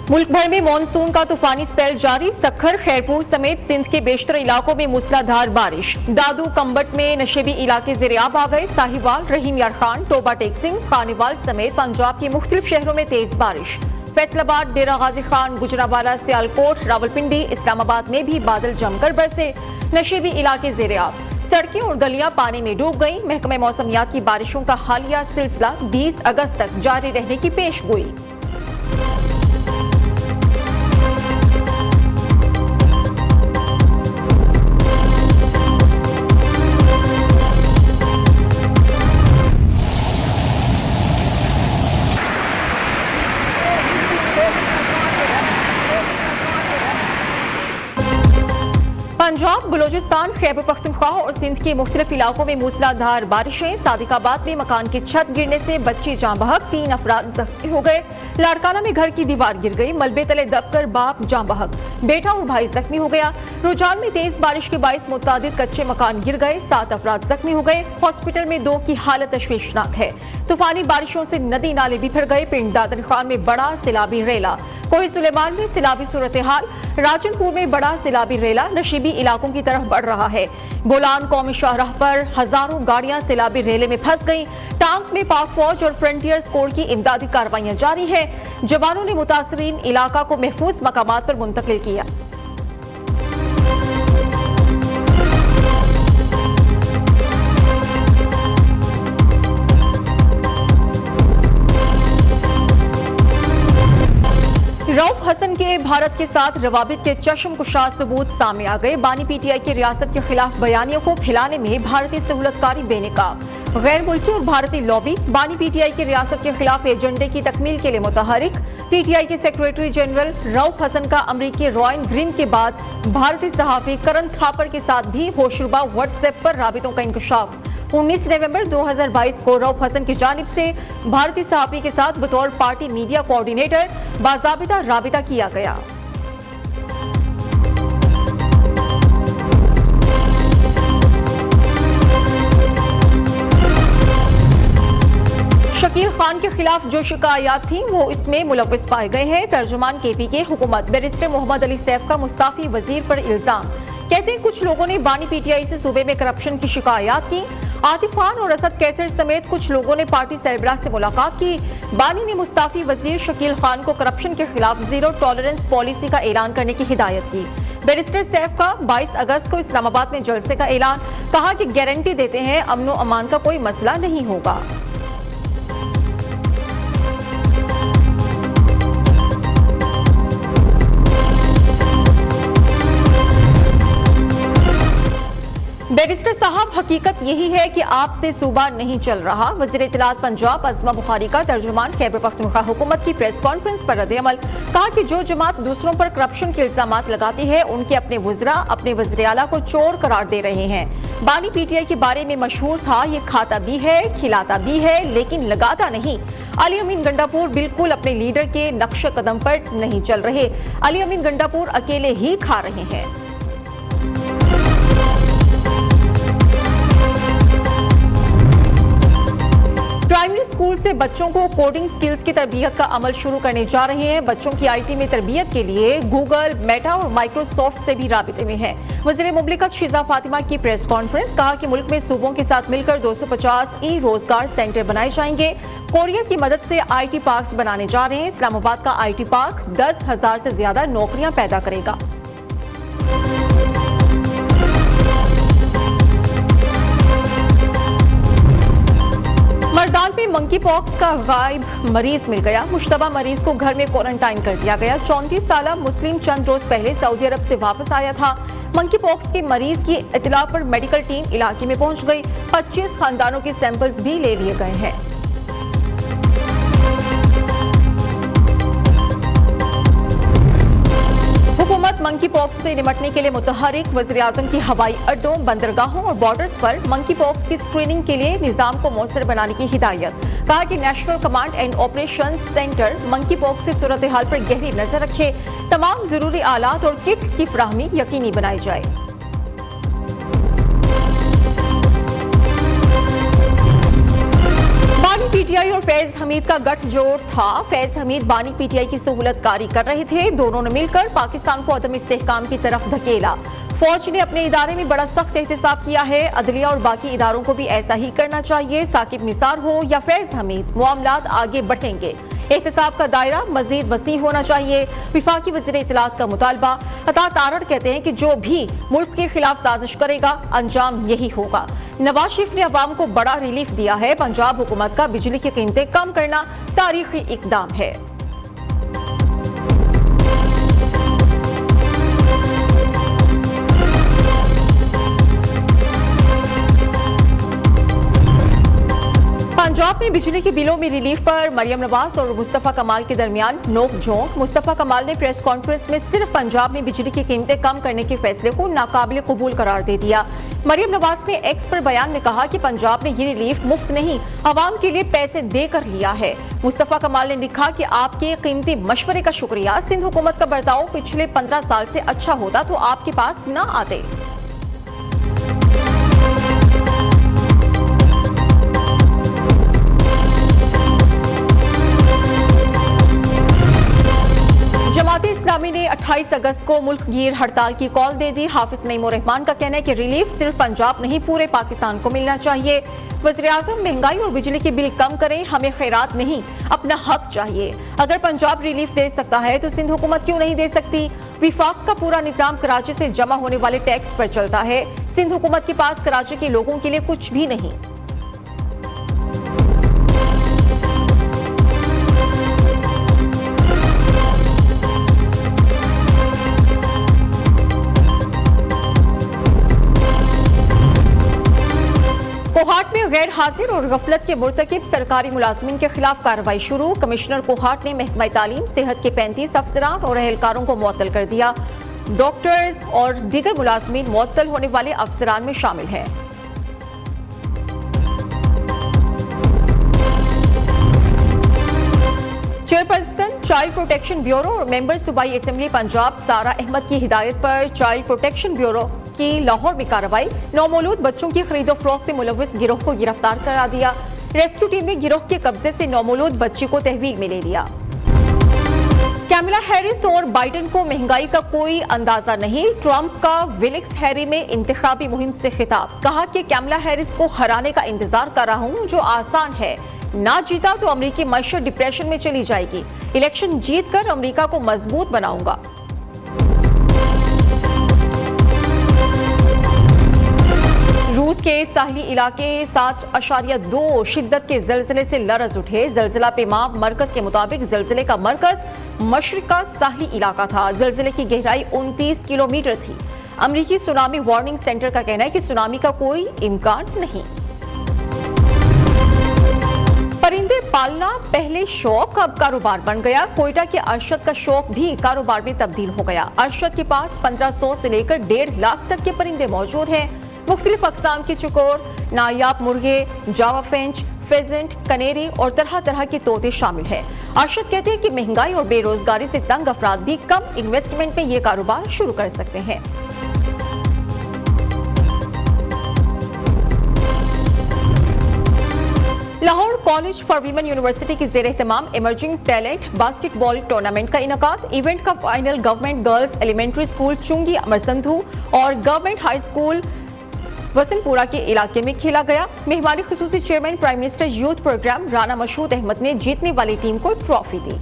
मुल्क भर में मानसून का तूफानी स्पेल जारी। सखर, खैरपुर समेत सिंध के बेशतर इलाकों में मूसलाधार बारिश। दादू कंबट में नशेबी इलाके ज़ेरे-आब आ गए। साहिवाल, रहीम यार खान, टोबा टेकसिंग, खानेवाल समेत पंजाब के मुख्तलिफ शहरों में तेज बारिश। फैसलाबाद, डेरा गाजी खान, गुजरावाला, सियालकोट, रावलपिंडी, इस्लामाबाद में भी बादल जमकर बरसे। नशेबी इलाके ज़ेरे-आब, सड़कें और गलियां पानी में डूब गईं। महकमे मौसमियात की बारिशों का हालिया सिलसिला 20 अगस्त तक जारी रहने की पेशगोई। पंजाब, बलोचिस्तान, खैबर पख्तूनख्वा और सिंध के मुख्तलिफ इलाकों में मूसलाधार बारिशें। सादिकाबाद में मकान की छत गिरने से बच्ची जाँ बहक, 3 अफराद जख्मी हो गए। लाड़काना में घर की दीवार गिर गई, मलबे तले दबकर बाप जाँ बहक, बेटा और भाई जख्मी हो गया। रुझान में तेज बारिश के बाइस मुतादिद कच्चे मकान गिर गए, 7 अफराद जख्मी हो गए। हॉस्पिटल में 2 की हालत तशवीशनाक है। तूफानी बारिशों से नदी नाले बिखर गए। पिंड दादन खान में बड़ा सैलाबी रेला, कोही सुलेमान में सैलाबी सूरत हाल, राजनपुर में बड़ा सैलाबी रेला नशीबी इलाकों की तरफ बढ़ रहा है। बोलान कौमी शाहराह पर हजारों गाड़ियां सैलाबी रेले में फंस गईं। टांक में पाक फौज और फ्रंटियर्स कोर की इमदादी कार्रवाइयां जारी है। जवानों ने मुतासरीन इलाका को महफूज मकामात पर मुंतकिल किया। रऊफ हसन के भारत के साथ रवाबित के चश्मकुशा सबूत सामने आ गए। बानी पीटीआई की रियासत के खिलाफ बयानियों को फैलाने में भारतीय सहूलतकारी बेनकाब। गैर मुल्की और भारतीय लॉबी बानी पीटीआई की रियासत के खिलाफ एजेंडे की तकमील के लिए मुतहरिक। पीटीआई के सेक्रेटरी जनरल रऊफ हसन का अमरीकी रॉयन ग्रीन के बाद भारतीय सहाफी करण थापर के साथ भी होशरुबा व्हाट्सएप पर राबितों का इंकशाफ। 19 नवंबर 2022 को रऊफ हसन की जानिब से भारतीय सहाफी के साथ बतौर पार्टी मीडिया कोऑर्डिनेटर बाज़ाबिता राबिता किया गया। शकील खान के खिलाफ जो शिकायत थी वो इसमें मुलव्विस पाए गए हैं। तर्जुमान केपी के हुकूमत बैरिस्टर मोहम्मद अली सैफ का मुस्ताफी वजीर पर इल्जाम। कहते हैं कुछ लोगों ने बानी पीटीआई से सूबे में करप्शन की शिकायत की। आतिफ खान और असद कैसर समेत कुछ लोगों ने पार्टी सरबराह से मुलाकात की। बानी ने मुस्ताफी वजीर शकील खान को करप्शन के खिलाफ जीरो टॉलरेंस पॉलिसी का ऐलान करने की हिदायत की। बैरिस्टर सैफ का 22 अगस्त को इस्लामाबाद में जलसे का ऐलान, कहा कि गारंटी देते हैं अमन व अमान का कोई मसला नहीं होगा। बैरिस्टर साहब, हकीकत यही है कि आपसे सूबा नहीं चल रहा। वज़ीर इत्तलात पंजाब अज़मा बुखारी का तर्जुमान खैबर पख्तूनख्वा हुकूमत की प्रेस कॉन्फ्रेंस पर रद्द-ए-अमल, कहा कि जो जमात दूसरों पर करप्शन के इल्जामात लगाती है उनके अपने वज़रा अपने वज़ीर आला को चोर करार दे रहे हैं। बानी पीटीआई के बारे में मशहूर था, ये खाता भी है खिलाता भी है लेकिन लगाता नहीं। अली अमीन गंडापुर बिल्कुल अपने लीडर के नक्श कदम पर नहीं चल रहे। अली अमीन गंडापुर अकेले ही खा रहे हैं। प्राइमरी स्कूल से बच्चों को कोडिंग स्किल्स की तरबियत का अमल शुरू करने जा रहे हैं। बच्चों की आईटी में तरबियत के लिए गूगल, मेटा और माइक्रोसॉफ्ट से भी राबिते में है। वज़ीर मुमलिकत शिजा फातिमा की प्रेस कॉन्फ्रेंस, कहा कि मुल्क में सूबों के साथ मिलकर 250 ई रोजगार सेंटर बनाए जाएंगे। कोरिया की मदद से आईटी पार्क्स बनाने जा रहे हैं। इस्लामाबाद का आईटी पार्क 10,000 से ज्यादा नौकरियां पैदा करेगा। मर्दान में मंकी पॉक्स का गायब मरीज मिल गया। मुश्तबा मरीज को घर में क्वारंटाइन कर दिया गया। 34 साला मुस्लिम चंद रोज पहले सऊदी अरब से वापस आया था। मंकी पॉक्स के मरीज की इत्तला पर मेडिकल टीम इलाके में पहुंच गई। 25 खानदानों के सैंपल्स भी ले लिए गए हैं। हुकूमत मंकी पॉक्स से निपटने के लिए मुतहरिक। वज़ीर आज़म की हवाई अड्डों, बंदरगाहों और बॉर्डर्स पर मंकी पॉक्स की स्क्रीनिंग के लिए निज़ाम को मौसर बनाने की हिदायत। कहा कि national command and operation centre monkey pox की सूरत हाल पर गहरी नजर रखे। तमाम जरूरी आलात और किट्स की फराहमी यकीनी बनाई जाए। बानी पीटीआई पीटीआई और फैज हमीद का गठजोड़ था। फैज हमीद बानी पीटीआई की सहूलतकारी कर रहे थे। दोनों ने मिलकर पाकिस्तान को अदम इस्तेहकाम की तरफ धकेला। फौज ने अपने इदारे में बड़ा सख्त एहतसाब किया है। अदलिया और बाकी इदारों को भी ऐसा ही करना चाहिए। साकिब निसार हो या फैज हमीद, मामलात आगे बढ़ेंगे। एहतसाब का दायरा मजीद वसी होना चाहिए। विफाकी वज़ीर इत्तलात का मुतालबा। अता तारड़ कहते हैं कि जो भी मुल्क के खिलाफ साजिश करेगा अंजाम यही होगा। नवाज शरीफ ने अवाम को बड़ा रिलीफ दिया है। पंजाब हुकूमत का बिजली की कीमतें कम करना तारीखी इकदाम है। पंजाब में बिजली के बिलों में रिलीफ पर मरियम नवाज और मुस्तफा कमाल के दरमियान नोक-झोंक। मुस्तफा कमाल ने प्रेस कॉन्फ्रेंस में सिर्फ पंजाब में बिजली की कीमतें कम करने के फैसले को नाकाबिल कबूल करार दे दिया। मरियम नवाज ने एक्स पर बयान में कहा कि पंजाब ने ये रिलीफ मुफ्त नहीं, आवाम के लिए पैसे देकर लिया है। मुस्तफा कमाल ने लिखा कि आपके कीमती मशवरे का शुक्रिया। सिंध हुकूमत का बर्ताव पिछले 15 साल से अच्छा होता तो आपके पास न आते। जमात इस्लामी ने 28 अगस्त को मुल्क गिर हड़ताल की कॉल दे दी। हाफिज नईम उर रहमान का कहना है कि रिलीफ सिर्फ पंजाब नहीं पूरे पाकिस्तान को मिलना चाहिए। वज़ीर आज़म महंगाई और बिजली के बिल कम करें, हमें खैरात नहीं अपना हक चाहिए। अगर पंजाब रिलीफ दे सकता है तो सिंध हुकूमत क्यों नहीं दे सकती। विफाक का पूरा निजाम कराची से जमा होने वाले टैक्स पर चलता है। सिंध हुकूमत के पास कराची के लोगों के लिए कुछ भी नहीं। कोहाट में गैर हाजिर और गफलत के मुर्तकिब सरकारी मुलाजमीन के खिलाफ कार्रवाई शुरू। कमिश्नर कोहाट ने महकमा तालीम, सेहत के 35 अफसरान और अहलकारों को मुअत्तल कर दिया। डॉक्टर्स और दीगर मुलाजमीन मुअत्तल होने वाले अफसरान में शामिल हैं। चेयरपर्सन चाइल्ड प्रोटेक्शन ब्यूरो और मेंबर सूबाई असेंबली पंजाब सारा अहमद की हिदायत पर चाइल्ड प्रोटेक्शन ब्यूरो की लाहौर में कार्रवाई। नौमौलूद बच्चों की खरीदो फरोख्त में मुलव्विस गिरोह को गिरफ्तार करा दिया। रेस्क्यू टीम ने गिरोह के कब्जे से नौमौलूद बच्ची को तहवील में ले लिया। कैमला हैरिस और बाइडेन को महंगाई का कोई अंदाजा नहीं। ट्रंप का विलिक्स हैरी में इंतखाबी मुहिम से खिताब। कहा कि कैमला हैरिस को हराने का इंतजार कर रहा हूं, जो आसान है। ना जीता तो अमेरिकी मईशत डिप्रेशन में चली जाएगी। इलेक्शन जीत कर अमेरिका को मजबूत बनाऊंगा। रूस के साहली इलाके 7.2 शिद्दत के जलजिले से लरज उठे। जलजिला पेमा मरकज के मुताबिक जलजिले का मरकज मशरिक का साहली इलाका था। जलजिले की गहराई 29 किलोमीटर थी। अमेरिकी सुनामी वार्निंग सेंटर का कहना है कि सुनामी का कोई इम्कान नहीं। परिंदे पालना पहले शौक अब कारोबार बन गया। कोयटा के अरशद का शौक भी कारोबार में तब्दील हो गया। अरशद के पास 1500 से लेकर 1.5 लाख तक के परिंदे मौजूद हैं। मुख्तलिफ अक़साम के चुकोर, नायाब मुर्गे, जावा फिंच, फेजेंट, कनेरी और तरह तरह के तोते शामिल हैं। अरशद कहते हैं कि महंगाई और बेरोजगारी से तंग अफराद भी कम इन्वेस्टमेंट में ये कारोबार शुरू कर सकते हैं। Lahore college for women university की ज़ेर एहतमाम इमर्जिंग टैलेंट बास्केटबॉल टूर्नामेंट का इनकाद। इवेंट का final government girls elementary school Chungi Amar Sandhu और गवर्नमेंट हाई स्कूल वसनपुरा के इलाके में खेला गया। मेहमानी खुसूसी chairman prime minister youth programme Rana Mashhood Ahmed ने जीतने वाली टीम को ट्रॉफी दी।